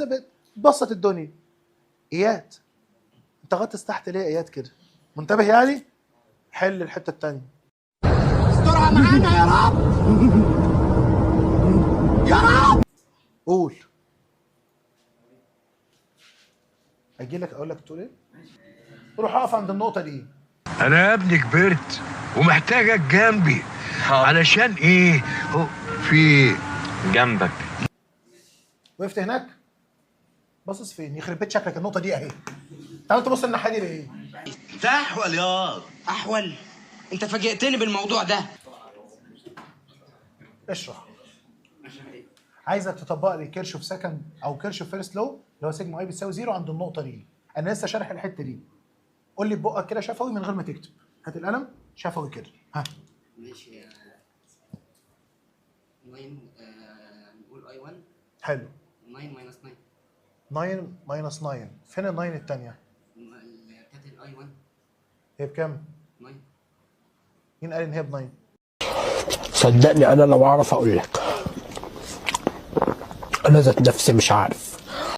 بتبسط الدنيا. اياد انت غطس تحت ليه يا اياد كده؟ منتبه يعني؟ حل الحته الثانيه. استرها معانا يا رب يا رب. قول. اجي لك اقول لك تقول ايه؟ روح اقف عند النقطه دي. انا يا ابني كبرت ومحتاجك جنبي. علشان ايه؟ هو في جنبك. وقفت هناك باصص فين؟ يخرب بيت شكلك النقطه دي اهي. تعال تبص الناحيه دي ليه؟ ده احول ياض. احول؟ انت فاجئتني بالموضوع ده. اشرح. عايزك تطبق لي كيرشوف سكند او كيرشوف فيرست لو اللي هو سيجما اي بتساوي زيرو عند النقطه دي. انا لسه شارح الحته دي. قول لي ببقك كده شفوي من غير ما تكتب. هات القلم شفوي كده. ها ماشي. 9 نقول اي 1. حلو. 9 ماينس 9. 9 ماينس 9. فين ال 9 الثانيه؟ كانت الاي 1 هي بكام؟ 9. مين قال ان هي ب 9؟ صدقني انا لو اعرف اقول لك. انا ذات نفسي مش عارف.